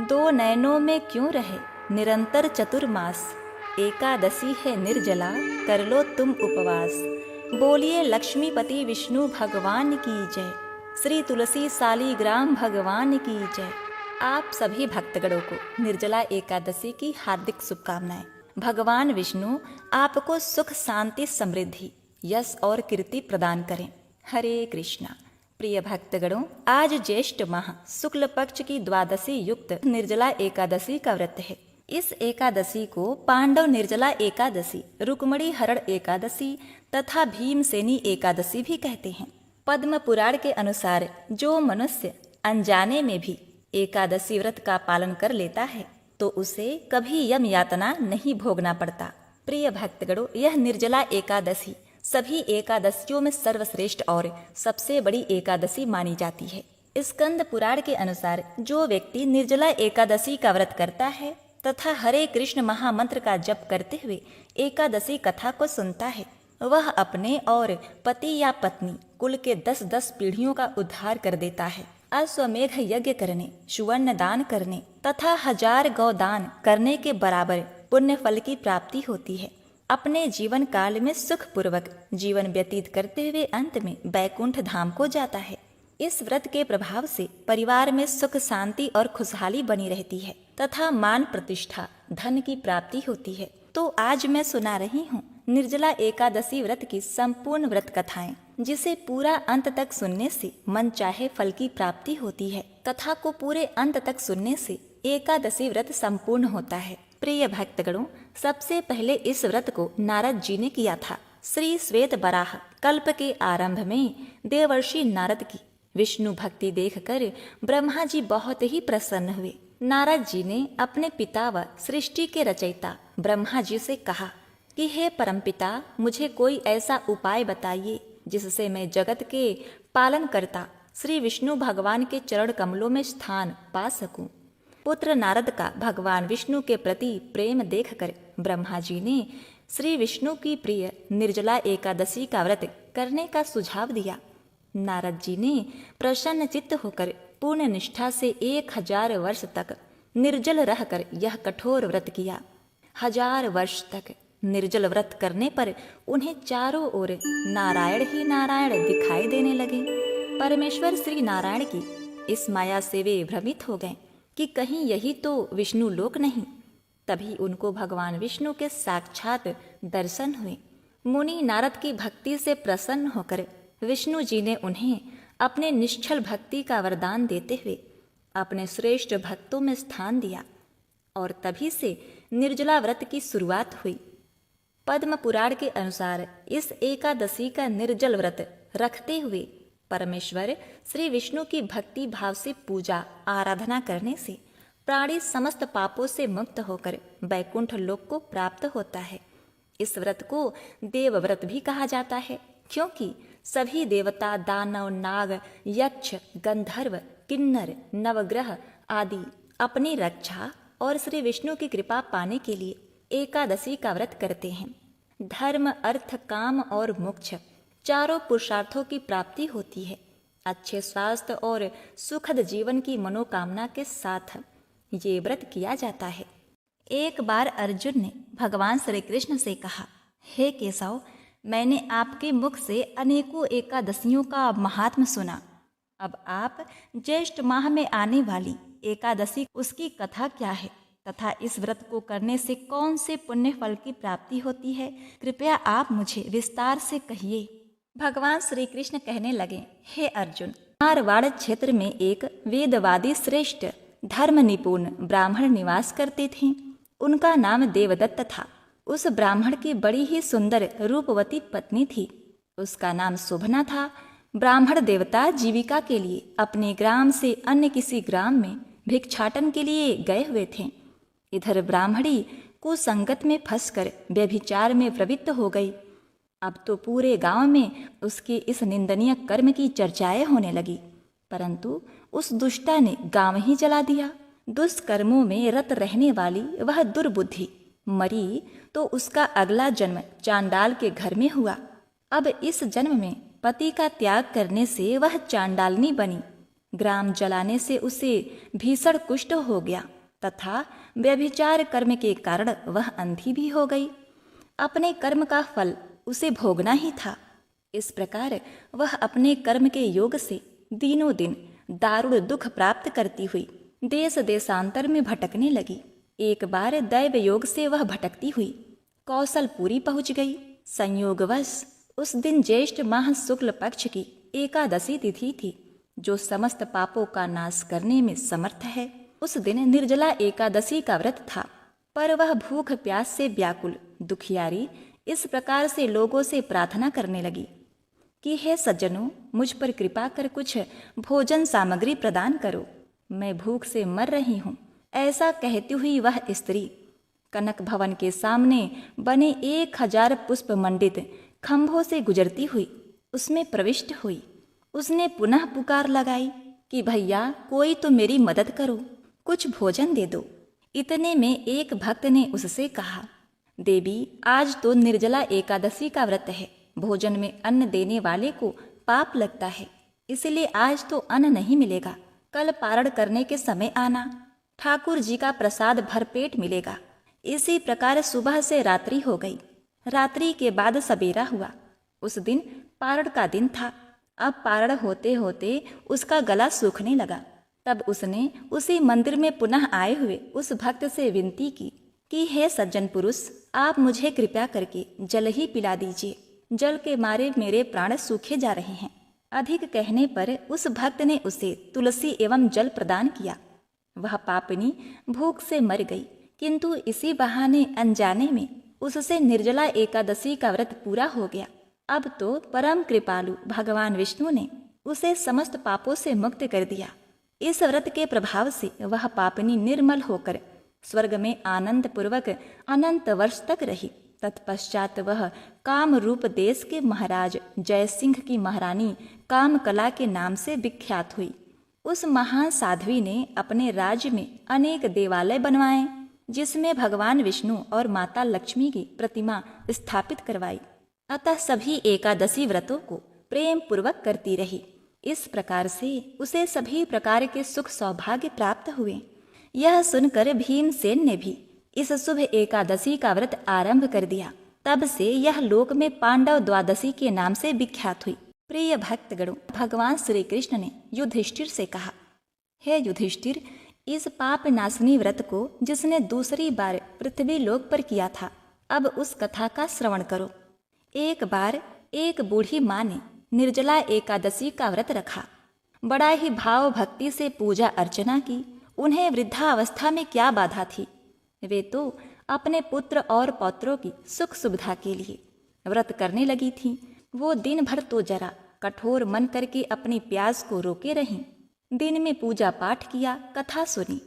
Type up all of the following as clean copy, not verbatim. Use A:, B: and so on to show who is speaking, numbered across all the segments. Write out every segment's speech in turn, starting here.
A: दो नयनों में क्यों रहे निरंतर चतुर्मास, एकादशी है निर्जला कर लो तुम उपवास। बोलिए लक्ष्मीपति विष्णु भगवान की जय, श्री तुलसी सालीग्राम भगवान की जय। आप सभी भक्तगणों को निर्जला एकादशी की हार्दिक शुभकामनाएं। भगवान विष्णु आपको सुख शांति समृद्धि यश और कीर्ति प्रदान करें। हरे कृष्णा। प्रिय भक्तगणों, आज ज्येष्ठ माह शुक्ल पक्ष की द्वादशी युक्त निर्जला एकादशी का व्रत है। इस एकादशी को पांडव निर्जला एकादशी, रुक्मणी हरण एकादशी तथा भीमसेनी एकादशी भी कहते हैं। पद्म पुराण के अनुसार जो मनुष्य अनजाने में भी एकादशी व्रत का पालन कर लेता है तो उसे कभी यम यातना नहीं भोगना पड़ता। प्रिय भक्तगणों, यह निर्जला एकादशी सभी एकादशियों में सर्वश्रेष्ठ और सबसे बड़ी एकादशी मानी जाती है। स्कंद पुराण के अनुसार जो व्यक्ति निर्जला एकादशी का व्रत करता है तथा हरे कृष्ण महामंत्र का जप करते हुए एकादशी कथा को सुनता है, वह अपने और पति या पत्नी कुल के 10-10 पीढ़ियों का उद्धार कर देता है। अश्वमेघ यज्ञ करने, सुवर्ण दान करने तथा 1000 गौ दान करने के बराबर पुण्य फल की प्राप्ति होती है। अपने जीवन काल में सुख पूर्वक जीवन व्यतीत करते हुए अंत में बैकुंठ धाम को जाता है। इस व्रत के प्रभाव से परिवार में सुख शांति और खुशहाली बनी रहती है तथा मान प्रतिष्ठा धन की प्राप्ति होती है। तो आज मैं सुना रही हूँ निर्जला एकादशी व्रत की संपूर्ण व्रत कथाएं, जिसे पूरा अंत तक सुनने से मन चाहे फल की प्राप्ति होती है। कथा को पूरे अंत तक सुनने से एकादशी व्रत संपूर्ण होता है। प्रिय भक्तगणों, सबसे पहले इस व्रत को नारद जी ने किया था। श्री श्वेत वराह कल्प के आरंभ में देवर्षि नारद की विष्णु भक्ति देखकर ब्रह्मा जी बहुत ही प्रसन्न हुए। नारद जी ने अपने पिता व सृष्टि के रचयिता ब्रह्मा जी से कहा कि हे परमपिता, मुझे कोई ऐसा उपाय बताइए जिससे मैं जगत के पालन करता श्री विष्णु भगवान के चरण कमलों में स्थान पा सकूं। पुत्र नारद का भगवान विष्णु के प्रति प्रेम देखकर ब्रह्मा जी ने श्री विष्णु की प्रिय निर्जला एकादशी का व्रत करने का सुझाव दिया। नारद जी ने प्रसन्न चित्त होकर पूर्ण निष्ठा से 1000 वर्ष तक निर्जल रहकर यह कठोर व्रत किया। 1000 वर्ष तक निर्जल व्रत करने पर उन्हें चारों ओर नारायण ही नारायण दिखाई देने लगे। परमेश्वर श्री नारायण की इस माया से वे भ्रमित हो गए कि कहीं यही तो विष्णु लोक नहीं। तभी उनको भगवान विष्णु के साक्षात दर्शन हुए। मुनि नारद की भक्ति से प्रसन्न होकर विष्णु जी ने उन्हें अपने निश्चल भक्ति का वरदान देते हुए अपने श्रेष्ठ भक्तों में स्थान दिया और तभी से निर्जला व्रत की शुरुआत हुई। पद्म पुराण के अनुसार इस एकादशी का निर्जल व्रत रखते हुए परमेश्वर श्री विष्णु की भक्ति भाव से पूजा आराधना करने से प्राणी समस्त पापों से मुक्त होकर बैकुंठ लोक को प्राप्त होता है। इस व्रत को देव व्रत भी कहा जाता है, क्योंकि सभी देवता, दानव, नाग, यक्ष, गंधर्व, किन्नर, नवग्रह आदि अपनी रक्षा और श्री विष्णु की कृपा पाने के लिए एकादशी का व्रत करते हैं। धर्म, अर्थ, काम और मोक्ष चारों पुरुषार्थों की प्राप्ति होती है। अच्छे स्वास्थ्य और सुखद जीवन की मनोकामना के साथ ये व्रत किया जाता है। एक बार अर्जुन ने भगवान श्री कृष्ण से कहा, हे केशव, मैंने आपके मुख से अनेकों एकादशियों का महात्म सुना। अब आप ज्येष्ठ माह में आने वाली एकादशी, उसकी कथा क्या है तथा इस व्रत को करने से कौन से पुण्य फल की प्राप्ति होती है, कृपया आप मुझे विस्तार से कहिए। भगवान श्री कृष्ण कहने लगे, हे अर्जुन, मारवाड़ क्षेत्र में एक वेदवादी श्रेष्ठ धर्म निपुण ब्राह्मण निवास करते थे। उनका नाम देवदत्त था। उस ब्राह्मण की बड़ी ही सुंदर रूपवती पत्नी थी। उसका नाम शोभना था। ब्राह्मण देवता जीविका के लिए अपने ग्राम से अन्य किसी ग्राम में भिक्षाटन के लिए गए हुए थे। इधर ब्राह्मणी कुसंगत में फंसकर व्यभिचार में प्रवृत्त हो गई। अब तो पूरे गांव में उसके इस निंदनीय कर्म की चर्चाएं होने लगी, परंतु उस दुष्टा ने गांव ही जला दिया। दुष्कर्मों में रत रहने वाली वह दुर्बुद्धि मरी तो उसका अगला जन्म चांडाल के घर में हुआ। अब इस जन्म में पति का त्याग करने से वह चांडालनी बनी। ग्राम जलाने से उसे भीषण कुष्ठ हो गया तथा व्यभिचार कर्म के कारण वह अंधी भी हो गई। अपने कर्म का फल उसे भोगना ही था। इस प्रकार वह अपने कर्म के योग से दिनों दिन दारुण दुख प्राप्त करती हुई देश देशांतर में भटकने लगी। एक बार दैव योग से वह भटकती हुई कौशलपुरी पहुंच गई। संयोगवश उस दिन ज्येष्ठ माह शुक्ल पक्ष की एकादशी तिथि थी, जो समस्त पापों का नाश करने में समर्थ है। उस दिन निर्जला एकादशी का व्रत था, पर वह भूख प्यास से व्याकुल दुखियारी इस प्रकार से लोगों से प्रार्थना करने लगी कि हे सज्जनों, मुझ पर कृपा कर कुछ भोजन सामग्री प्रदान करो, मैं भूख से मर रही हूँ। ऐसा कहती हुई वह स्त्री कनक भवन के सामने बने 1000 पुष्प मंडित खंभों से गुजरती हुई उसमें प्रविष्ट हुई। उसने पुनः पुकार लगाई कि भैया, कोई तो मेरी मदद करो, कुछ भोजन दे दो। इतने में एक भक्त ने उससे कहा, देवी, आज तो निर्जला एकादशी का व्रत है, भोजन में अन्न देने वाले को पाप लगता है, इसलिए आज तो अन्न नहीं मिलेगा, कल पारण करने के समय आना, ठाकुर जी का प्रसाद भरपेट मिलेगा। इसी प्रकार सुबह से रात्रि हो गई। रात्रि के बाद सवेरा हुआ। उस दिन पारण का दिन था। अब पारण होते होते उसका गला सूखने लगा। तब उसने उसी मंदिर में पुनः आए हुए उस भक्त से विनती की कि हे सज्जन पुरुष, आप मुझे कृपया करके जल ही पिला दीजिए, जल के मारे मेरे प्राण सूखे जा रहे हैं। अधिक कहने पर उस भक्त ने उसे तुलसी एवं जल प्रदान किया। वह पापनी भूख से मर गई, किंतु इसी बहाने अनजाने में उससे निर्जला एकादशी का व्रत पूरा हो गया। अब तो परम कृपालु भगवान विष्णु ने उसे समस्त पापों से मुक्त कर दिया। इस व्रत के प्रभाव से वह पापनी निर्मल होकर स्वर्ग में आनंद पूर्वक अनंत वर्ष तक रही। तत्पश्चात वह काम रूप देश के महाराज जयसिंह की महारानी कामकला के नाम से विख्यात हुई। उस महान साध्वी ने अपने राज्य में अनेक देवालय बनवाए, जिसमें भगवान विष्णु और माता लक्ष्मी की प्रतिमा स्थापित करवाई। अतः सभी एकादशी व्रतों को प्रेम पूर्वक करती रही। इस प्रकार से उसे सभी प्रकार के सुख सौभाग्य प्राप्त हुए। यह सुनकर भीमसेन ने भी इस शुभ एकादशी का व्रत आरंभ कर दिया। तब से यह लोक में पांडव द्वादशी के नाम से विख्यात हुई। प्रिय भक्तगणों, भगवान श्री कृष्ण ने युधिष्ठिर से कहा, हे युधिष्ठिर, इस पाप नाशनी व्रत को जिसने दूसरी बार पृथ्वी लोक पर किया था, अब उस कथा का श्रवण करो। एक बार एक बूढ़ी माँ ने निर्जला एकादशी का व्रत रखा। बड़ा ही भाव भक्ति से पूजा अर्चना की। उन्हें वृद्धावस्था में क्या बाधा थी, वे तो अपने पुत्र और पौत्रों की सुख सुविधा के लिए व्रत करने लगी थीं। वो दिन भर तो जरा कठोर मन करके अपनी प्यास को रोके रहीं। दिन में पूजा पाठ किया, कथा सुनी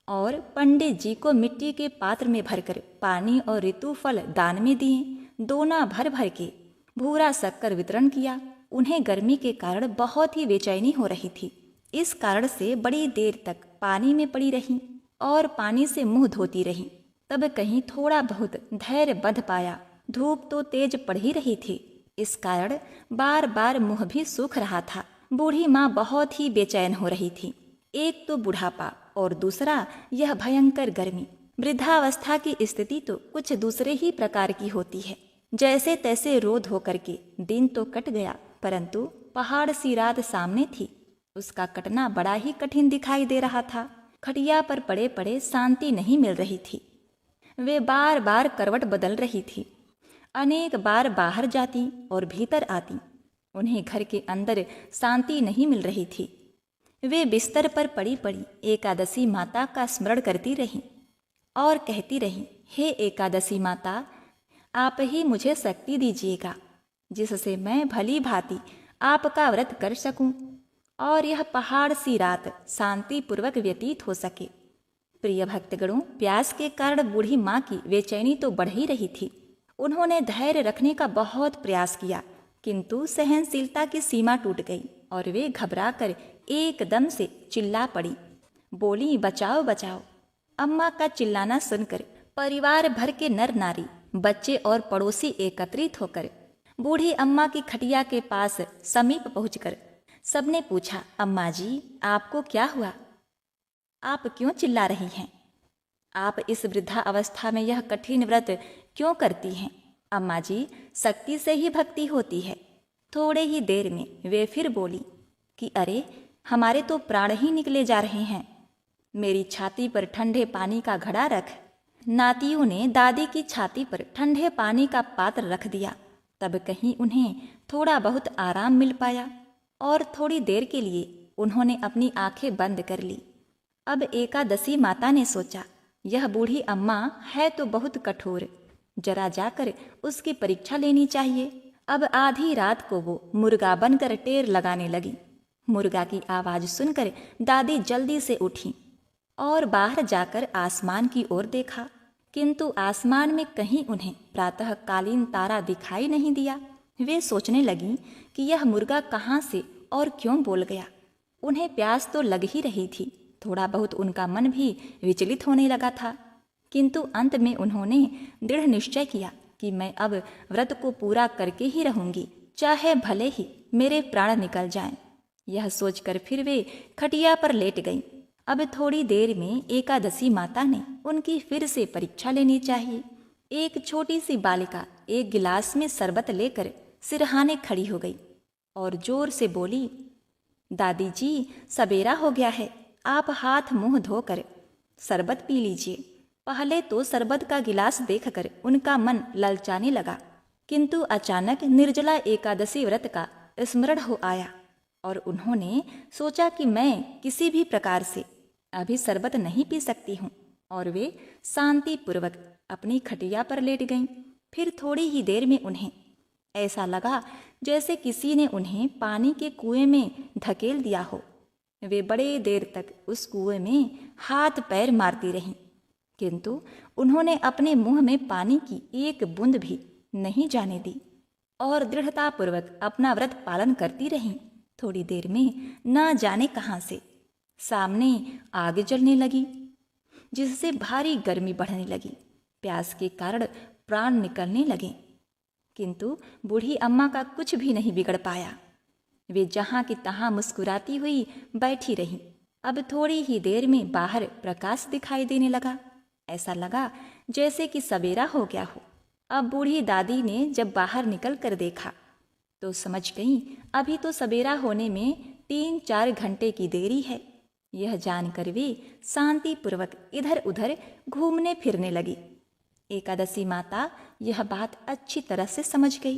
A: और पंडित जी को मिट्टी के पात्र में भरकर पानी और ऋतु फल दान में दिए। दोना भर भर के भूरा शक्कर वितरण किया। उन्हें गर्मी के कारण बहुत ही बेचैनी हो रही थी। इस कारण से बड़ी देर तक पानी में पड़ी रहीं और पानी से मुंह धोती रहीं। तब कहीं थोड़ा बहुत धैर्य बंध पाया। धूप तो तेज पड़ ही रही थी, इस कारण बार बार मुंह भी सूख रहा था। बूढ़ी माँ बहुत ही बेचैन हो रही थी। एक तो बुढ़ापा और दूसरा यह भयंकर गर्मी। वृद्धावस्था की स्थिति तो कुछ दूसरे ही प्रकार की होती है। जैसे तैसे रोध होकर के दिन तो कट गया, परंतु पहाड़ सी रात सामने थी। उसका कटना बड़ा ही कठिन दिखाई दे रहा था। खटिया पर पड़े पड़े शांति नहीं मिल रही थी। वे बार बार करवट बदल रही थी। अनेक बार बाहर जाती और भीतर आती। उन्हें घर के अंदर शांति नहीं मिल रही थी। वे बिस्तर पर पड़ी पड़ी एकादशी माता का स्मरण करती रहीं और कहती रहीं, हे एकादशी माता, आप ही मुझे शक्ति दीजिएगा, जिससे मैं भली भांति आपका व्रत कर सकूं और यह पहाड़ सी रात शांति पूर्वक व्यतीत हो सके। प्रिय भक्तगणों, प्यास के कारण बूढ़ी माँ की बेचैनी तो बढ़ ही रही थी। उन्होंने धैर्य रखने का बहुत प्रयास किया, किंतु सहनशीलता की सीमा टूट गई और वे घबराकर एकदम से चिल्ला पड़ी। बोली, बचाओ बचाओ। अम्मा का चिल्लाना सुनकर परिवार भर के नर नारी, बच्चे और पड़ोसी एकत्रित होकर बूढ़ी अम्मा की खटिया के पास समीप पहुंचकर सबने पूछा, अम्मा जी आपको क्या हुआ? आप क्यों चिल्ला रही हैं? आप इस वृद्धा अवस्था में यह कठिन व्रत क्यों करती हैं? अम्मा जी, शक्ति से ही भक्ति होती है। थोड़े ही देर में वे फिर बोली कि अरे, हमारे तो प्राण ही निकले जा रहे हैं। मेरी छाती पर ठंडे पानी का घड़ा रख। नातियों ने दादी की छाती पर ठंडे पानी का पात्र रख दिया। तब कहीं उन्हें थोड़ा बहुत आराम मिल पाया और थोड़ी देर के लिए उन्होंने अपनी आंखें बंद कर ली। अब एकादशी माता ने सोचा, यह बूढ़ी अम्मा है तो बहुत कठोर, जरा जाकर उसकी परीक्षा लेनी चाहिए। अब आधी रात को वो मुर्गा बनकर टेर लगाने लगी। मुर्गा की आवाज सुनकर दादी जल्दी से उठी और बाहर जाकर आसमान की ओर देखा, किंतु आसमान में कहीं उन्हें प्रातःकालीन तारा दिखाई नहीं दिया। वे सोचने लगी कि यह मुर्गा कहाँ से और क्यों बोल गया। उन्हें प्यास तो लग ही रही थी, थोड़ा बहुत उनका मन भी विचलित होने लगा था, किंतु अंत में उन्होंने दृढ़ निश्चय किया कि मैं अब व्रत को पूरा करके ही रहूंगी, चाहे भले ही मेरे प्राण निकल जाएं। यह सोचकर फिर वे खटिया पर लेट गईं। अब थोड़ी देर में एकादशी माता ने उनकी फिर से परीक्षा लेनी चाहिए। एक छोटी सी बालिका एक गिलास में शरबत लेकर सिरहाने खड़ी हो गई और जोर से बोली, दादी जी सवेरा हो गया है, आप हाथ मुंह धोकर शरबत पी लीजिए। पहले तो शरबत का गिलास देखकर उनका मन ललचाने लगा, किंतु अचानक निर्जला एकादशी व्रत का स्मरण हो आया और उन्होंने सोचा कि मैं किसी भी प्रकार से अभी शरबत नहीं पी सकती हूँ, और वे शांतिपूर्वक अपनी खटिया पर लेट गईं। फिर थोड़ी ही देर में उन्हें ऐसा लगा जैसे किसी ने उन्हें पानी के कुएं में धकेल दिया हो। वे बड़े देर तक उस कुएं में हाथ पैर मारती रहीं, किंतु उन्होंने अपने मुंह में पानी की एक बूंद भी नहीं जाने दी और दृढ़तापूर्वक अपना व्रत पालन करती रहीं। थोड़ी देर में न जाने कहाँ से सामने आग जलने लगी, जिससे भारी गर्मी बढ़ने लगी। प्यास के कारण प्राण निकलने लगे, किंतु बूढ़ी अम्मा का कुछ भी नहीं बिगड़ पाया। वे जहाँ की तहाँ मुस्कुराती हुई बैठी रहीं। अब थोड़ी ही देर में बाहर प्रकाश दिखाई देने लगा। ऐसा लगा जैसे कि सवेरा हो गया हो। अब बूढ़ी दादी ने जब बाहर निकल कर देखा तो समझ गई अभी तो सवेरा होने में 3-4 घंटे की देरी है। यह जानकर वे शांतिपूर्वक इधर उधर घूमने फिरने लगी। एकादशी माता यह बात अच्छी तरह से समझ गई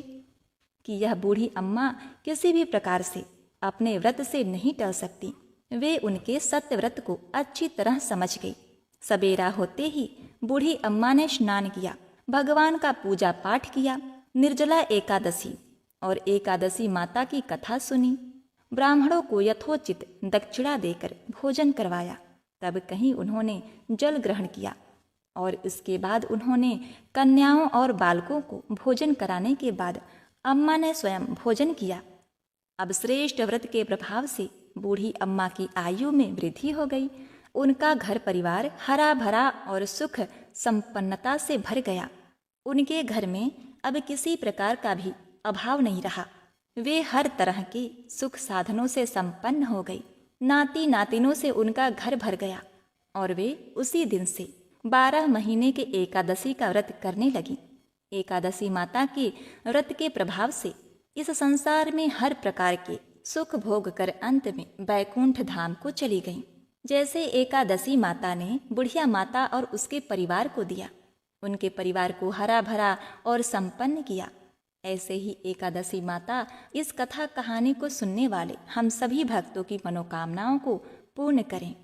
A: कि यह बूढ़ी अम्मा किसी भी प्रकार से अपने व्रत से नहीं टल सकती। वे उनके सत्य व्रत को अच्छी तरह समझ गई। सवेरा होते ही बूढ़ी अम्मा ने स्नान किया, भगवान का पूजा पाठ किया, निर्जला एकादशी और एकादशी माता की कथा सुनी, ब्राह्मणों को यथोचित दक्षिणा देकर भोजन करवाया। तब कहीं उन्होंने जल ग्रहण किया और इसके बाद उन्होंने कन्याओं और बालकों को भोजन कराने के बाद अम्मा ने स्वयं भोजन किया। अब श्रेष्ठ व्रत के प्रभाव से बूढ़ी अम्मा की आयु में वृद्धि हो गई। उनका घर परिवार हरा भरा और सुख संपन्नता से भर गया। उनके घर में अब किसी प्रकार का भी अभाव नहीं रहा। वे हर तरह के सुख साधनों से संपन्न हो गई। नाती नातिनों से उनका घर भर गया और वे उसी दिन से 12 महीने के एकादशी का व्रत करने लगी। एकादशी माता के व्रत के प्रभाव से इस संसार में हर प्रकार के सुख भोग कर अंत में बैकुंठ धाम को चली गईं। जैसे एकादशी माता ने बुढ़िया माता और उसके परिवार को दिया, उनके परिवार को हरा भरा और संपन्न किया, ऐसे ही एकादशी माता इस कथा कहानी को सुनने वाले हम सभी भक्तों की मनोकामनाओं को पूर्ण करें।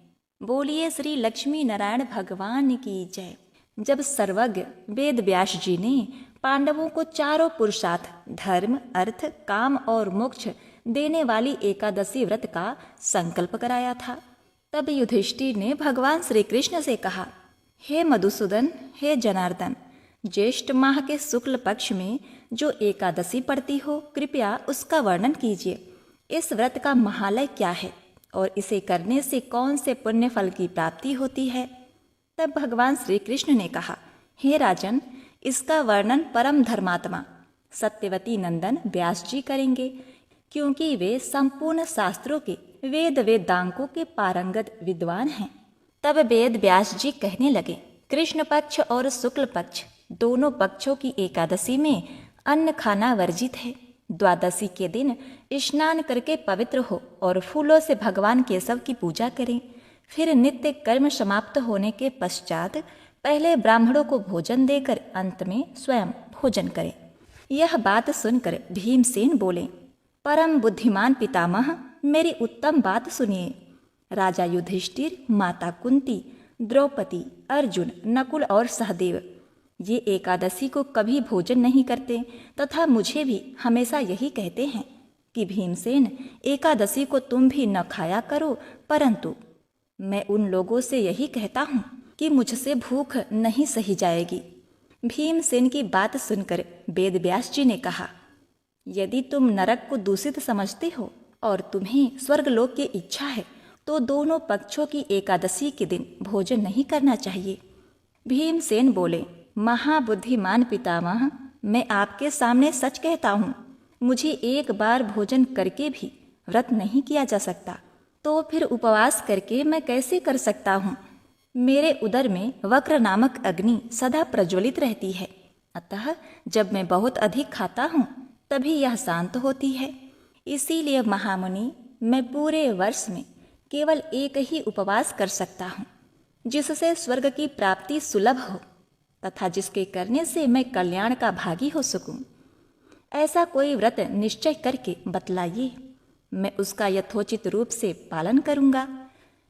A: बोलिए श्री लक्ष्मी नारायण भगवान की जय। जब सर्वज्ञ वेद व्यास जी ने पांडवों को चारों पुरुषार्थ धर्म, अर्थ, काम और मोक्ष देने वाली एकादशी व्रत का संकल्प कराया था, तब युधिष्ठिर ने भगवान श्री कृष्ण से कहा, हे मधुसूदन, हे जनार्दन, ज्येष्ठ माह के शुक्ल पक्ष में जो एकादशी पड़ती हो, कृपया उसका वर्णन कीजिए। इस व्रत का महालय क्या है और इसे करने से कौन से पुण्य फल की प्राप्ति होती है? तब भगवान श्री कृष्ण ने कहा, हे राजन, इसका वर्णन परम धर्मात्मा सत्यवती नंदन व्यास जी करेंगे, क्योंकि वे संपूर्ण शास्त्रों के वेद वेदांगों के पारंगत विद्वान हैं। तब वेद व्यास जी कहने लगे, कृष्ण पक्ष और शुक्ल पक्ष दोनों पक्षों की एकादशी में अन्न खाना वर्जित है। द्वादशी के दिन स्नान करके पवित्र हो और फूलों से भगवान केशव की पूजा करें। फिर नित्य कर्म समाप्त होने के पश्चात पहले ब्राह्मणों को भोजन देकर अंत में स्वयं भोजन करें। यह बात सुनकर भीमसेन बोले, परम बुद्धिमान पितामह, मेरी उत्तम बात सुनिए। राजा युधिष्ठिर, माता कुंती, द्रौपदी, अर्जुन, नकुल और सहदेव ये एकादशी को कभी भोजन नहीं करते तथा मुझे भी हमेशा यही कहते हैं कि भीमसेन, एकादशी को तुम भी न खाया करो, परंतु मैं उन लोगों से यही कहता हूँ कि मुझसे भूख नहीं सही जाएगी। भीमसेन की बात सुनकर वेद व्यास जी ने कहा, यदि तुम नरक को दूषित समझते हो और तुम्हें स्वर्गलोक की इच्छा है तो दोनों पक्षों की एकादशी के दिन भोजन नहीं करना चाहिए। भीमसेन बोले, महाबुद्धिमान पितामह, मैं आपके सामने सच कहता हूँ, मुझे एक बार भोजन करके भी व्रत नहीं किया जा सकता, तो फिर उपवास करके मैं कैसे कर सकता हूँ। मेरे उदर में वक्र नामक अग्नि सदा प्रज्वलित रहती है, अतः जब मैं बहुत अधिक खाता हूँ तभी यह शांत होती है। इसीलिए महामुनि, मैं पूरे वर्ष में केवल एक ही उपवास कर सकता हूँ, जिससे स्वर्ग की प्राप्ति सुलभ हो तथा जिसके करने से मैं कल्याण का भागी हो सकूं। ऐसा कोई व्रत निश्चय करके बतलाइए, मैं उसका यथोचित रूप से पालन करूंगा।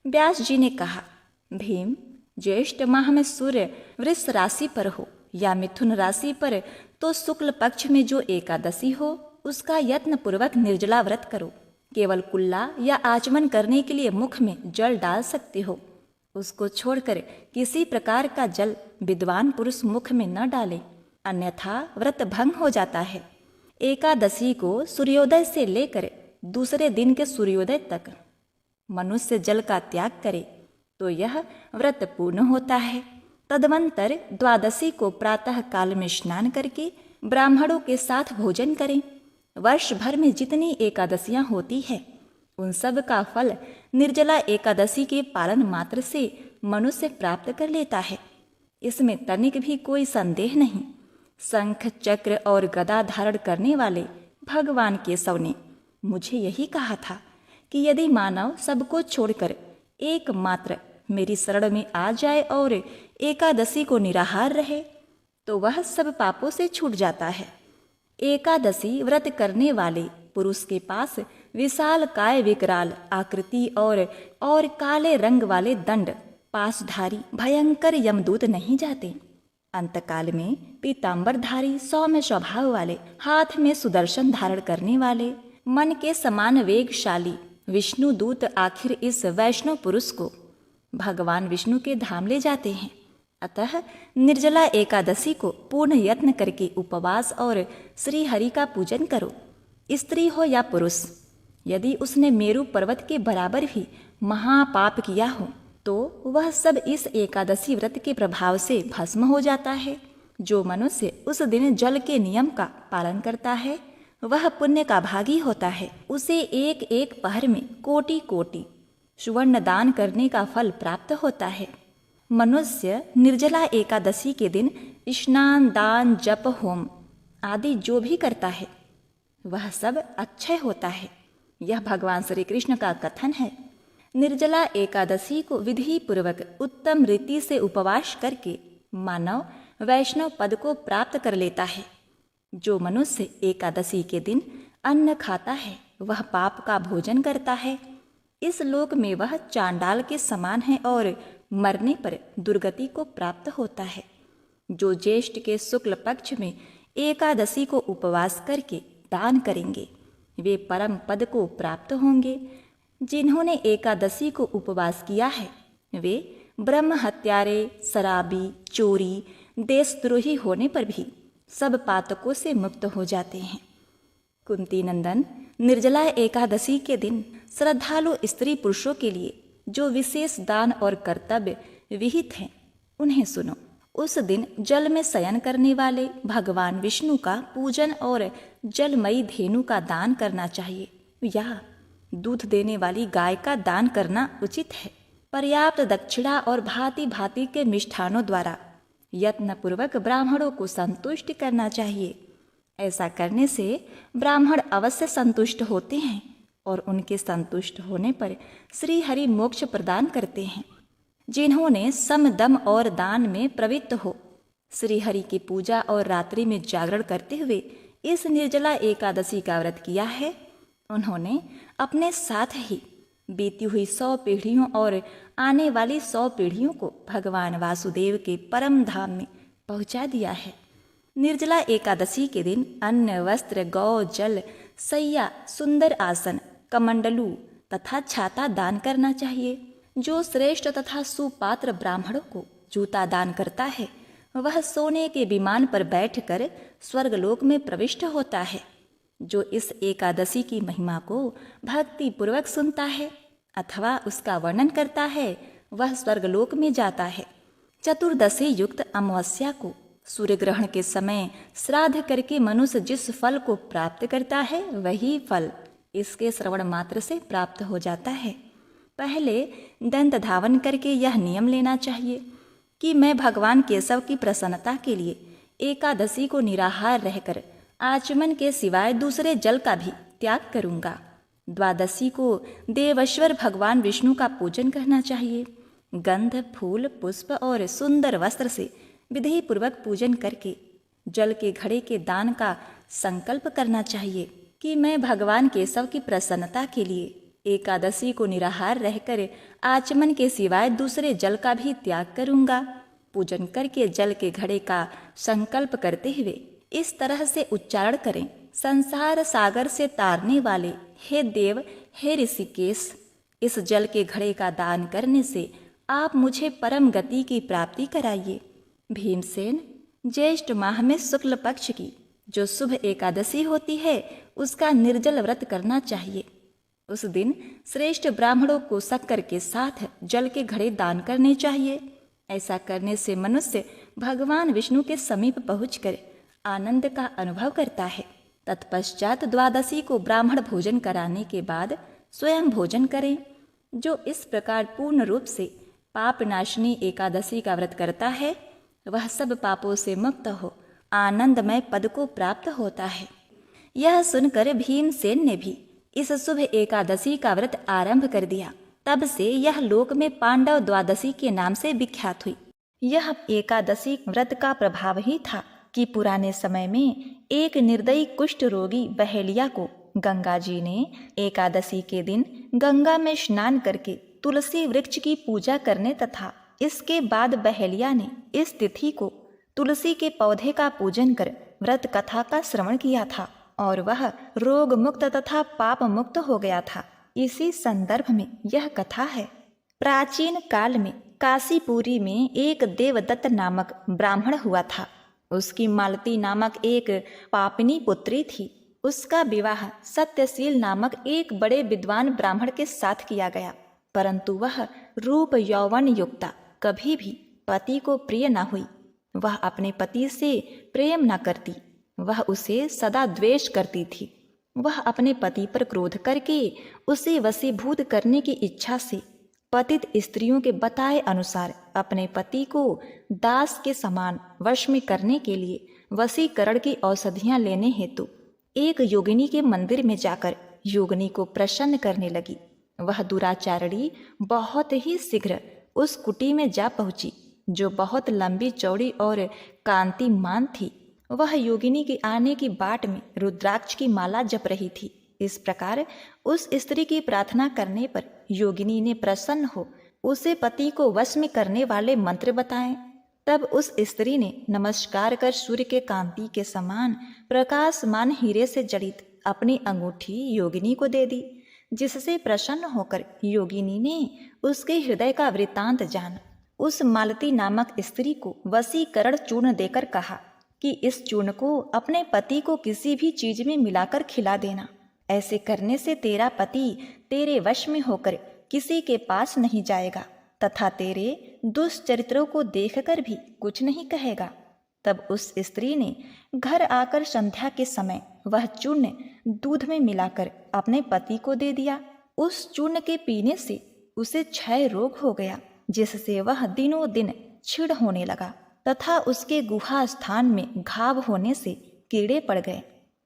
A: व्यास जी ने कहा, भीम, ज्येष्ठ माह में सूर्य वृष राशि पर हो या मिथुन राशि पर तो शुक्ल पक्ष में जो एकादशी हो उसका यत्न पूर्वक निर्जला व्रत करो। केवल कुल्ला या आचमन करने के लिए मुख में जल डाल सकते हो, उसको छोड़कर किसी प्रकार का जल विद्वान पुरुष मुख में न डाले, अन्यथा व्रत भंग हो जाता है। एकादशी को सूर्योदय से लेकर दूसरे दिन के सूर्योदय तक मनुष्य जल का त्याग करे तो यह व्रत पूर्ण होता है। तदनंतर द्वादशी को प्रातः काल में स्नान करके ब्राह्मणों के साथ भोजन करें। वर्ष भर में जितनी एकादशियां होती है उन सब का फल निर्जला एकादशी के पालन मात्र से मनुष्य प्राप्त कर लेता है, इसमें तनिक भी कोई संदेह नहीं। शंख, चक्र और गदा धारण करने वाले भगवान केशव ने मुझे यही कहा था कि यदि मानव सबको छोड़कर एकमात्र मेरी शरण में आ जाए और एकादशी को निराहार रहे तो वह सब पापों से छूट जाता है। एकादशी व्रत करने वाले पुरुष के पास विशाल काय विकराल आकृति और काले रंग वाले दंड पासधारी भयंकर यमदूत नहीं जाते। अंतकाल में पीतांबरधारी सौम्य स्वभाव वाले, हाथ में सुदर्शन धारण करने वाले, मन के समान वेगशाली विष्णु दूत आखिर इस वैष्णव पुरुष को भगवान विष्णु के धाम ले जाते हैं। अतः निर्जला एकादशी को पूर्ण यत्न करके उपवास और श्री हरि का पूजन करो। स्त्री हो या पुरुष, यदि उसने मेरु पर्वत के बराबर भी महापाप किया हो तो वह सब इस एकादशी व्रत के प्रभाव से भस्म हो जाता है। जो मनुष्य उस दिन जल के नियम का पालन करता है वह पुण्य का भागी होता है। उसे एक एक पहर में कोटि कोटि सुवर्ण दान करने का फल प्राप्त होता है। मनुष्य निर्जला एकादशी के दिन स्नान, दान, जप, होम आदि जो भी करता है वह सब अक्षय होता है। यह भगवान श्री कृष्ण का कथन है। निर्जला एकादशी को विधि पूर्वक उत्तम रीति से उपवास करके मानव वैष्णव पद को प्राप्त कर लेता है। जो मनुष्य एकादशी के दिन अन्न खाता है वह पाप का भोजन करता है। इस लोक में वह चांडाल के समान है और मरने पर दुर्गति को प्राप्त होता है। जो ज्येष्ठ के शुक्ल पक्ष में एकादशी को उपवास करके दान करेंगे वे परम पद को प्राप्त होंगे। जिन्होंने एकादशी को उपवास किया है वे ब्रह्म हत्यारे, शराबी, चोरी, देशद्रोही होने पर भी सब पातकों से मुक्त हो जाते हैं। कुंती नंदन, निर्जला एकादशी के दिन श्रद्धालु स्त्री पुरुषों के लिए जो विशेष दान और कर्तव्य विहित हैं उन्हें सुनो। उस दिन जल में शयन करने वाले भगवान विष्णु का पूजन और जलमयी धेनु का दान करना चाहिए या दूध देने वाली गाय का दान करना उचित है। पर्याप्त दक्षिणा और भांति भांति के मिष्ठानों द्वारा यत्नपूर्वक ब्राह्मणों को संतुष्ट करना चाहिए। ऐसा करने से ब्राह्मण अवश्य संतुष्ट होते हैं और उनके संतुष्ट होने पर श्री हरि मोक्ष प्रदान करते हैं। जिन्होंने सम दम और दान में प्रवृत्त हो श्री हरि की पूजा और रात्रि में जागरण करते हुए इस निर्जला एकादशी का व्रत किया है, उन्होंने अपने साथ ही बीती हुई 100 पीढ़ियों और आने वाली 100 पीढ़ियों को भगवान वासुदेव के परम धाम में पहुंचा दिया है। निर्जला एकादशी के दिन अन्न, वस्त्र, गौ, जल, सैया, सुंदर आसन, कमंडलू तथा छाता दान करना चाहिए। जो श्रेष्ठ तथा सुपात्र ब्राह्मणों को जूता दान करता है वह सोने के विमान पर बैठकर स्वर्गलोक में प्रविष्ट होता है। जो इस एकादशी की महिमा को भक्ति पूर्वक सुनता है अथवा उसका वर्णन करता है वह स्वर्गलोक में जाता है। चतुर्दशी युक्त अमावस्या को सूर्य ग्रहण के समय श्राद्ध करके मनुष्य जिस फल को प्राप्त करता है वही फल इसके श्रवण मात्र से प्राप्त हो जाता है। पहले दंत धावन करके यह नियम लेना चाहिए कि मैं भगवान केशव की प्रसन्नता के लिए एकादशी को निराहार रहकर आचमन के सिवाय दूसरे जल का भी त्याग करूंगा। द्वादशी को देवेश्वर भगवान विष्णु का पूजन करना चाहिए। गंध, फूल, पुष्प और सुंदर वस्त्र से विधि पूर्वक पूजन करके जल के घड़े के दान का संकल्प करना चाहिए कि मैं भगवान केशव की प्रसन्नता के लिए एकादशी को निराहार रहकर आचमन के सिवाय दूसरे जल का भी त्याग करूंगा। पूजन करके जल के घड़े का संकल्प करते हुए इस तरह से उच्चारण करें, संसार सागर से तारने वाले हे देव, हे ऋषिकेश, इस जल के घड़े का दान करने से आप मुझे परम गति की प्राप्ति कराइए। भीमसेन, ज्येष्ठ माह में शुक्ल पक्ष की जो शुभ एकादशी होती है उसका निर्जल व्रत करना चाहिए। उस दिन श्रेष्ठ ब्राह्मणों को शक्कर के साथ जल के घड़े दान करने चाहिए। ऐसा करने से मनुष्य भगवान विष्णु के समीप पहुंचकर आनंद का अनुभव करता है। तत्पश्चात द्वादशी को ब्राह्मण भोजन कराने के बाद स्वयं भोजन करें। जो इस प्रकार पूर्ण रूप से पाप नाशनी एकादशी का व्रत करता है वह सब पापों से मुक्त हो आनंदमय पद को प्राप्त होता है। यह सुनकर भीमसेन ने भी इस शुभ एकादशी का व्रत आरंभ कर दिया। तब से यह लोक में पांडव द्वादशी के नाम से विख्यात हुई। यह एकादशी व्रत का प्रभाव ही था कि पुराने समय में एक निर्दयी कुष्ठ रोगी बहेलिया को गंगा जी ने एकादशी के दिन गंगा में स्नान करके तुलसी वृक्ष की पूजा करने तथा इसके बाद बहेलिया ने इस तिथि को तुलसी के पौधे का पूजन कर व्रत कथा का श्रवण किया था और वह रोग मुक्त तथा पाप मुक्त हो गया था। इसी संदर्भ में यह कथा है। प्राचीन काल में काशीपुरी में एक देवदत्त नामक ब्राह्मण हुआ था। उसकी मालती नामक एक पापिनी पुत्री थी। उसका विवाह सत्यशील नामक एक बड़े विद्वान ब्राह्मण के साथ किया गया, परंतु वह रूप यौवन युक्ता कभी भी पति को प्रिय न हुई। वह अपने पति से प्रेम न करती, वह उसे सदा द्वेष करती थी। वह अपने पति पर क्रोध करके उसे वशीभूत करने की इच्छा से पतित स्त्रियों के बताए अनुसार अपने पति को दास के समान वश में करने के लिए वशीकरण की औषधियां लेने हेतु एक योगिनी के मंदिर में जाकर योगिनी को प्रसन्न करने लगी। वह दुराचारणी बहुत ही शीघ्र उस कुटी में जा पहुंची, जो बहुत लंबी चौड़ी और कांतिमान थी। वह योगिनी के आने की बाट में रुद्राक्ष की माला जप रही थी। इस प्रकार उस स्त्री की प्रार्थना करने पर योगिनी ने प्रसन्न हो उसे पति को वश में करने वाले मंत्र बताए। तब उस स्त्री ने नमस्कार कर सूर्य के कांति के समान प्रकाशमान हीरे से जड़ित अपनी अंगूठी योगिनी को दे दी, जिससे प्रसन्न होकर योगिनी ने उसके हृदय का वृत्तांत जान उस मालती नामक स्त्री को वशीकरण चूर्ण देकर कहा कि इस चूर्ण को अपने पति को किसी भी चीज में मिलाकर खिला देना। ऐसे करने से तेरा पति तेरे वश में होकर किसी के पास नहीं जाएगा तथा तेरे दुष्चरित्रों को देखकर भी कुछ नहीं कहेगा। तब उस स्त्री ने घर आकर संध्या के समय वह चूर्ण दूध में मिलाकर अपने पति को दे दिया। उस चूर्ण के पीने से उसे क्षय रोग हो गया, जिससे वह दिनों दिन छीड़ होने लगा तथा उसके गुहा स्थान में घाव होने से कीड़े पड़ गए।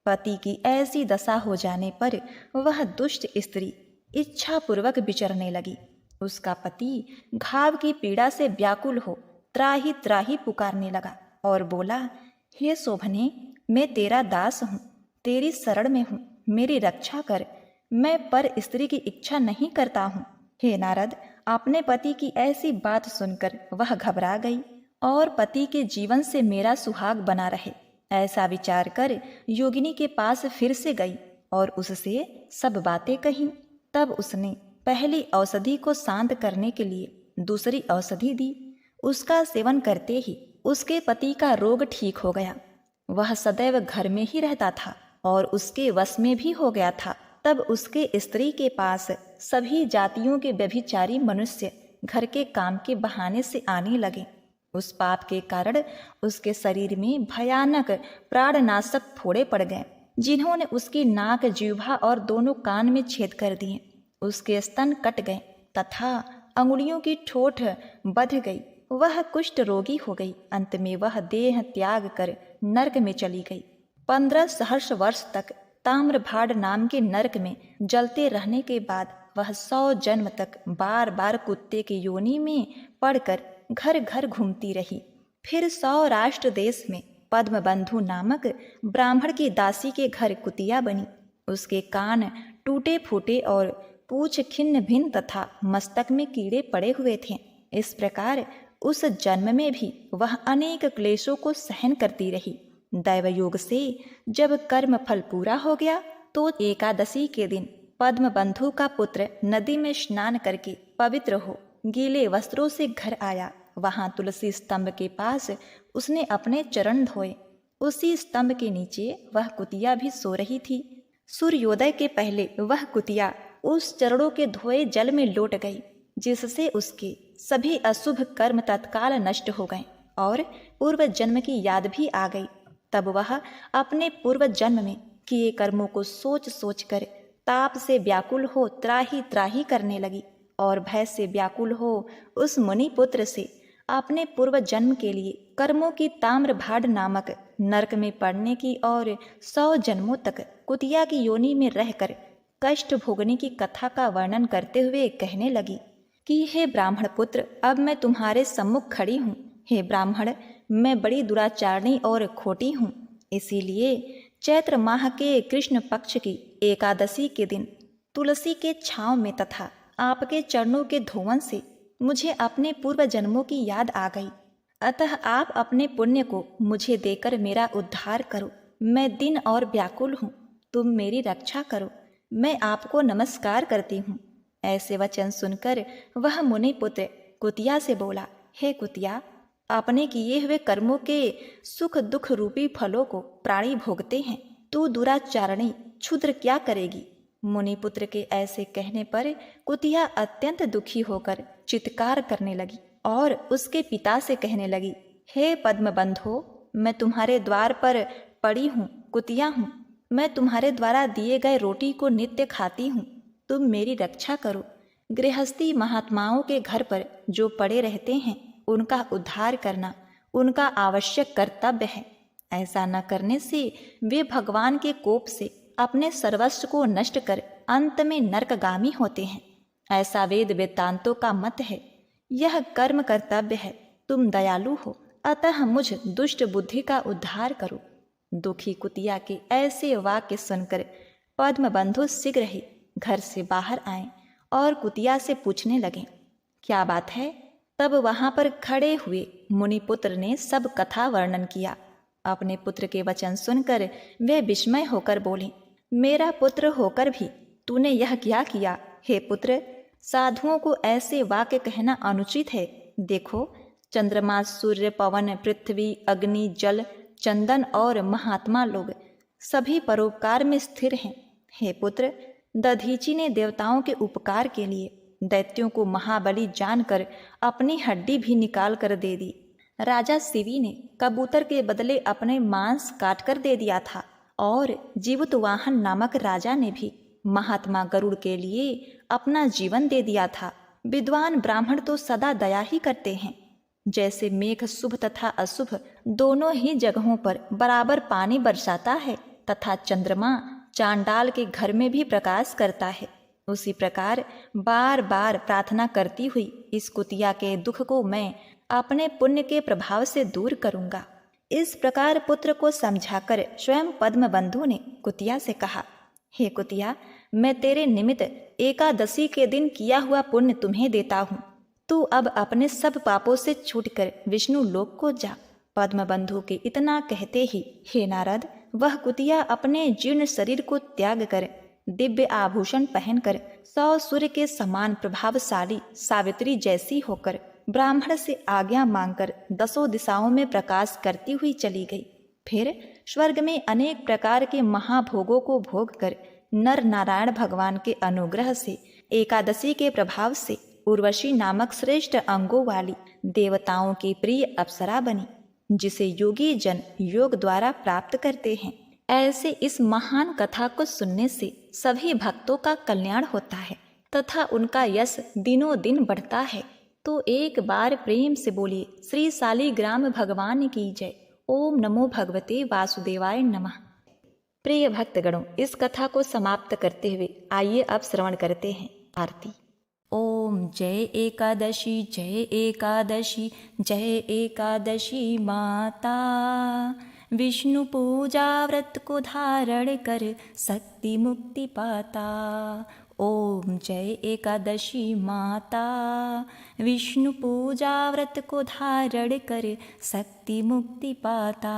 A: पति की ऐसी दशा हो जाने पर वह दुष्ट स्त्री इच्छापूर्वक विचरने लगी। उसका पति घाव की पीड़ा से व्याकुल हो त्राही त्राही पुकारने लगा और बोला, हे शोभने, मैं तेरा दास हूँ, तेरी शरण में हूँ, मेरी रक्षा कर, मैं पर स्त्री की इच्छा नहीं करता हूँ। हे नारद, अपने पति की ऐसी बात सुनकर वह घबरा गई और पति के जीवन से मेरा सुहाग बना रहे, ऐसा विचार कर योगिनी के पास फिर से गई और उससे सब बातें कहीं। तब उसने पहली औषधि को शांत करने के लिए दूसरी औषधि दी। उसका सेवन करते ही उसके पति का रोग ठीक हो गया। वह सदैव घर में ही रहता था और उसके वश में भी हो गया था। तब उसके स्त्री के पास सभी जातियों के व्यभिचारी मनुष्य घर के काम के बहाने से आने लगे। उस पाप के कारण उसके शरीर में भयानक प्राणनाशक फोड़े पड़ गए, जिन्होंने उसकी नाक, जिह्वा और दोनों कान में छेद कर दिए। उसके स्तन कट गए तथा अंगुलियों की ठोठ बध गई। वह कुष्ठ रोगी हो गई। अंत में वह देह त्याग कर नरक में चली गई। 15 सहस्र वर्ष तक ताम्रभाड़ नाम के नरक में जलते रहने के बाद वह 100 जन्म तक बार बार कुत्ते की योनि में पड़कर घर घर घूमती रही। फिर सौराष्ट्र देश में पद्मबंधु नामक ब्राह्मण की दासी के घर कुतिया बनी। उसके कान टूटे फूटे और पूछ खिन्न भिन्न तथा मस्तक में कीड़े पड़े हुए थे। इस प्रकार उस जन्म में भी वह अनेक क्लेशों को सहन करती रही। दैव योग से जब कर्म फल पूरा हो गया तो एकादशी के दिन पद्मबंधु का पुत्र नदी में स्नान करके पवित्र हो गीले वस्त्रों से घर आया। वहां तुलसी स्तंभ के पास उसने अपने चरण धोए। उसी स्तंभ के नीचे वह कुतिया भी सो रही थी। सूर्योदय के पहले वह कुतिया उस चरणों के धोए जल में लौट गई, जिससे उसके सभी अशुभ कर्म तत्काल नष्ट हो गए और पूर्व जन्म की याद भी आ गई। तब वह अपने पूर्व जन्म में किए कर्मों को सोच सोच कर ताप से व्याकुल हो त्राही त्राही करने लगी और भय से व्याकुल हो उस मुनि पुत्र से अपने पूर्व जन्म के लिए कर्मों की ताम्रभाड़ नामक नरक में पड़ने की और 100 जन्मों तक कुतिया की योनि में रहकर कष्ट भोगने की कथा का वर्णन करते हुए कहने लगी कि हे ब्राह्मण पुत्र, अब मैं तुम्हारे सम्मुख खड़ी हूँ। हे ब्राह्मण, मैं बड़ी दुराचारणी और खोटी हूँ। इसीलिए चैत्र माह के कृष्ण पक्ष की एकादशी के दिन तुलसी के छांव में तथा आपके चरणों के धोवन से मुझे अपने पूर्व जन्मों की याद आ गई। अतः आप अपने पुण्य को मुझे देकर मेरा उद्धार करो। मैं दिन और व्याकुल हूँ, तुम मेरी रक्षा करो। मैं आपको नमस्कार करती हूँ। ऐसे वचन सुनकर वह मुनि पुत्र कुतिया से बोला, हे कुतिया, अपने किए हुए कर्मों के सुख दुख रूपी फलों को प्राणी भोगते हैं, तू दुराचारणी क्षुद्र क्या करेगी। मुनिपुत्र के ऐसे कहने पर कुतिया अत्यंत दुखी होकर चित्कार करने लगी और उसके पिता से कहने लगी, हे पद्मबंधो, मैं तुम्हारे द्वार पर पड़ी हूँ, कुतिया हूँ। मैं तुम्हारे द्वारा दिए गए रोटी को नित्य खाती हूँ, तुम मेरी रक्षा करो। गृहस्थी महात्माओं के घर पर जो पड़े रहते हैं उनका उद्धार करना उनका आवश्यक कर्तव्य है। ऐसा न करने से वे भगवान के कोप से अपने सर्वस्व को नष्ट कर अंत में नरकगामी होते हैं। ऐसा वेद वेदांतों का मत है। यह कर्म कर्तव्य है। तुम दयालु हो, अतः मुझ दुष्ट बुद्धि का उद्धार करो। दुखी कुतिया के ऐसे वाक्य सुनकर पद्मबंधु शीघ्र ही घर से बाहर आए और कुतिया से पूछने लगे, क्या बात है। तब वहां पर खड़े हुए मुनिपुत्र ने सब कथा वर्णन किया। अपने पुत्र के वचन सुनकर वे विस्मय होकर बोले, मेरा पुत्र होकर भी तूने यह क्या किया। हे पुत्र, साधुओं को ऐसे वाक्य कहना अनुचित है। देखो, चंद्रमा, सूर्य, पवन, पृथ्वी, अग्नि, जल, चंदन और महात्मा लोग सभी परोपकार में स्थिर हैं। हे पुत्र, दधीची ने देवताओं के उपकार के लिए दैत्यों को महाबली जानकर अपनी हड्डी भी निकाल कर दे दी। राजा शिवी ने कबूतर के बदले अपने मांस काट कर दे दिया था और जीवतवाहन नामक राजा ने भी महात्मा गरुड़ के लिए अपना जीवन दे दिया था। विद्वान ब्राह्मण तो सदा दया ही करते हैं। जैसे मेघ शुभ तथा अशुभ दोनों ही जगहों पर बराबर पानी बरसाता है तथा चंद्रमा चांडाल के घर में भी प्रकाश करता है, उसी प्रकार बार बार प्रार्थना करती हुई इस कुतिया के दुख को मैं अपने पुण्य के प्रभाव से दूर करूंगा। इस प्रकार पुत्र को समझाकर स्वयं पद्मबंधु ने कुतिया से कहा, हे कुतिया, मैं तेरे निमित्त एकादशी के दिन किया हुआ पुण्य तुम्हें देता हूँ। तू अब अपने सब पापों से छूटकर विष्णु लोक को जा। पद्मबंधु के इतना कहते ही हे नारद, वह कुतिया अपने जीर्ण शरीर को त्याग कर दिव्य आभूषण पहनकर 100 सूर्य के समान प्रभावशाली सावित्री जैसी होकर ब्राह्मण से आज्ञा मांगकर 10 दिशाओं में प्रकाश करती हुई चली गई। फिर स्वर्ग में अनेक प्रकार के महाभोगों को भोग कर नर नारायण भगवान के अनुग्रह से एकादशी के प्रभाव से उर्वशी नामक श्रेष्ठ अंगों वाली देवताओं की प्रिय अप्सरा बनी, जिसे योगी जन योग द्वारा प्राप्त करते हैं। ऐसे इस महान कथा को सुनने से सभी भक्तों का कल्याण होता है तथा उनका यश दिनों दिन बढ़ता है। तो एक बार प्रेम से बोलिए श्री शालिग्राम भगवान की जय। ओम नमो भगवते वासुदेवाय नमः। प्रिय भक्तगणों, इस कथा को समाप्त करते हुए आइए अब श्रवण करते हैं आरती। ओम जय एकादशी जय एकादशी जय एकादशी माता, विष्णु पूजा व्रत को धारण कर शक्ति मुक्ति पाता। ओम जय एकादशी माता, विष्णु पूजा व्रत को धारण कर शक्ति मुक्ति पाता।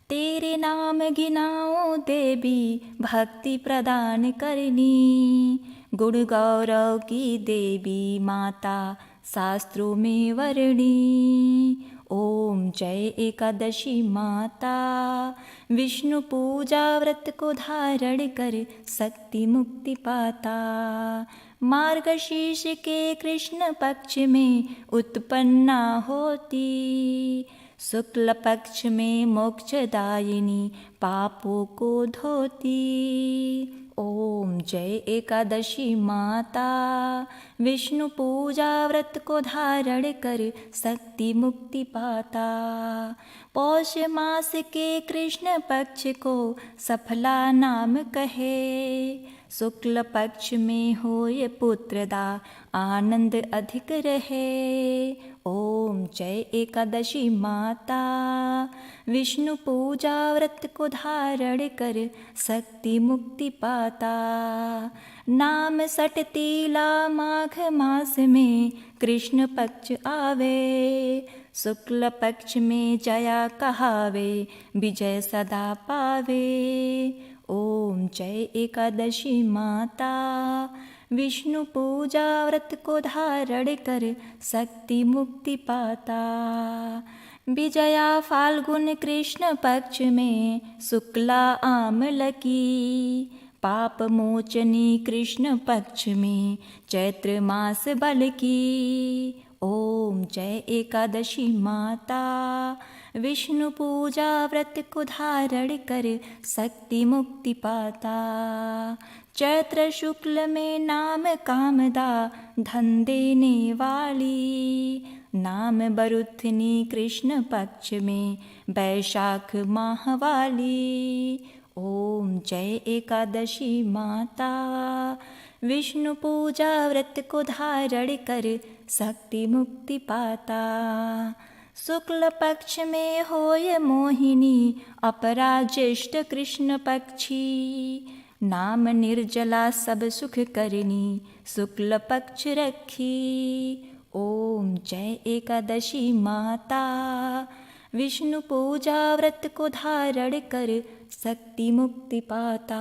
A: तेरे नाम गिनाओ देवी भक्ति प्रदान करनी, गुण गौरव की देवी माता शास्त्रों में वर्णी। ओम जय एकादशी माता, विष्णु पूजा व्रत को धारण कर शक्ति मुक्ति पाता। मार्गशीर्ष के कृष्ण पक्ष में उत्पन्ना होती, शुक्ल पक्ष में मोक्षदायिनी पापों को धोती। ओम जय एकादशी माता, विष्णु पूजा व्रत को धारण कर शक्ति मुक्ति पाता। पौष मास के कृष्ण पक्ष को सफला नाम कहे, शुक्ल पक्ष में होय पुत्रदा आनंद अधिक रहे। ओम जय एकादशी माता, विष्णु पूजा व्रत को धारण कर शक्ति मुक्ति पाता। नाम सटतीला माघ मास में कृष्ण पक्ष आवे, शुक्ल पक्ष में जया कहावे विजय सदा पावे। ओम जय एकादशी माता, विष्णु पूजा व्रत को धारण कर शक्ति मुक्ति पाता। विजया फाल्गुन कृष्ण पक्ष में शुक्ला आमल की, पाप मोचनी कृष्ण पक्ष में चैत्र मास बल की। ओम जय एकादशी माता, विष्णु पूजा व्रत को धारण कर शक्ति मुक्ति पाता। चैत्र शुक्ल में नाम कामदा धन देने वाली, नाम बरुथनी कृष्ण पक्ष में बैशाख माह वाली। ओम जय एकादशी माता, विष्णु पूजा व्रत को धारण कर शक्ति मुक्ति पाता। शुक्ल पक्ष में होय मोहिनी अपरा ज्येष्ठ कृष्ण पक्षी, नाम निर्जला सब सुख करनी शुक्ल पक्ष रखी। ओम जय एकादशी माता, विष्णु पूजा व्रत को धारण कर शक्ति मुक्ति पाता।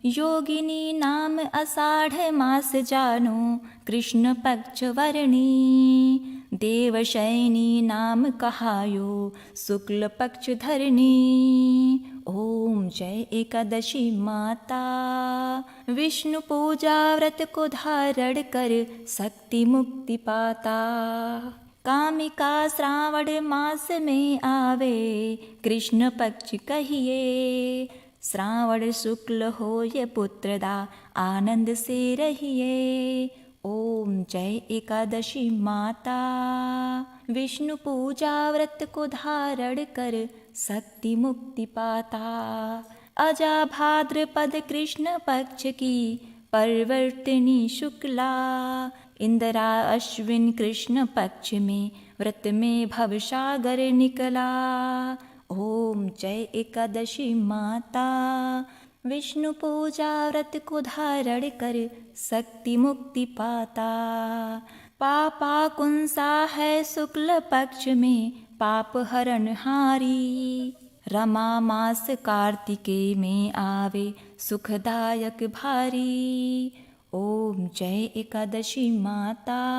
A: योगिनी नाम आषाढ़ मास जानो कृष्ण पक्ष वर्णी, देवशयनी नाम कहायो शुक्ल पक्ष धरणी। ओम जय एकादशी माता, विष्णु पूजा व्रत को धारण कर शक्ति मुक्ति पाता। कामिका श्रावण मास में आवे, कृष्ण पक्ष कहिए। श्रावण शुक्ल होय पुत्रदा, आनंद से रहिए। ओम जय एकादशी माता। विष्णु पूजा व्रत को धारण कर, शक्ति मुक्ति पाता। अजा भाद्रपद कृष्ण पक्ष की, परिवर्तिनी शुक्ला। इंदिरा अश्विन कृष्ण पक्ष में, व्रत में भवसागर निकला। ओम जय एकादशी माता। विष्णु पूजा व्रत को धारण कर, शक्ति मुक्ति पाता। पापा कुंसा है शुक्ल पक्ष में, पाप हरण हारी। रमा मास कार्तिकेय में आवे, सुखदायक भारी। ओम जय एकादशी माता।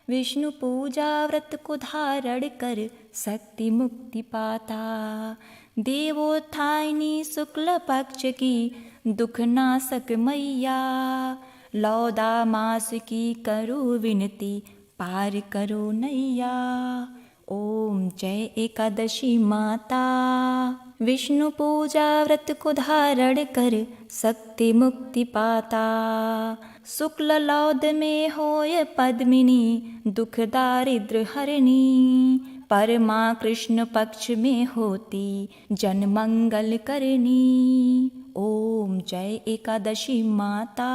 A: विष्णु पूजा व्रत को धारण कर, शक्ति मुक्ति पाता। देवोत्थायनी शुक्ल पक्ष की, दुख नाशक मैया। लौदा मास की करो विनती, पार करो नैया। ओम जय एकादशी माता। विष्णु पूजा व्रत को धारण कर, शक्ति मुक्ति पाता। शुक्ल लौद में होय पद्मिनी, दुख दारिद्र हरणी। परमा कृष्ण पक्ष में होती, जन मंगल करनी। ओम जय एकादशी माता।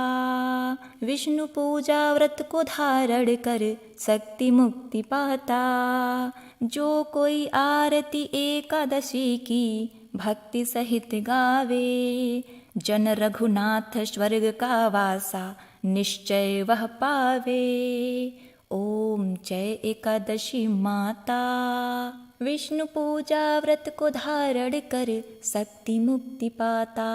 A: विष्णु पूजा व्रत को धारण कर, शक्ति मुक्ति पाता। जो कोई आरती एकादशी की, भक्ति सहित गावे। जन रघुनाथ स्वर्ग का वासा, निश्चय वह पावे। ओम जय एकादशी माता। विष्णु पूजा व्रत को धारण कर, शक्ति मुक्ति पाता।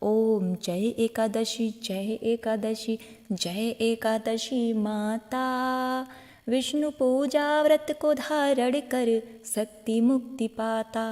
A: ओम जय एकादशी, जय एकादशी, जय एकादशी माता। विष्णु पूजा व्रत को धारण कर, शक्ति मुक्ति पाता।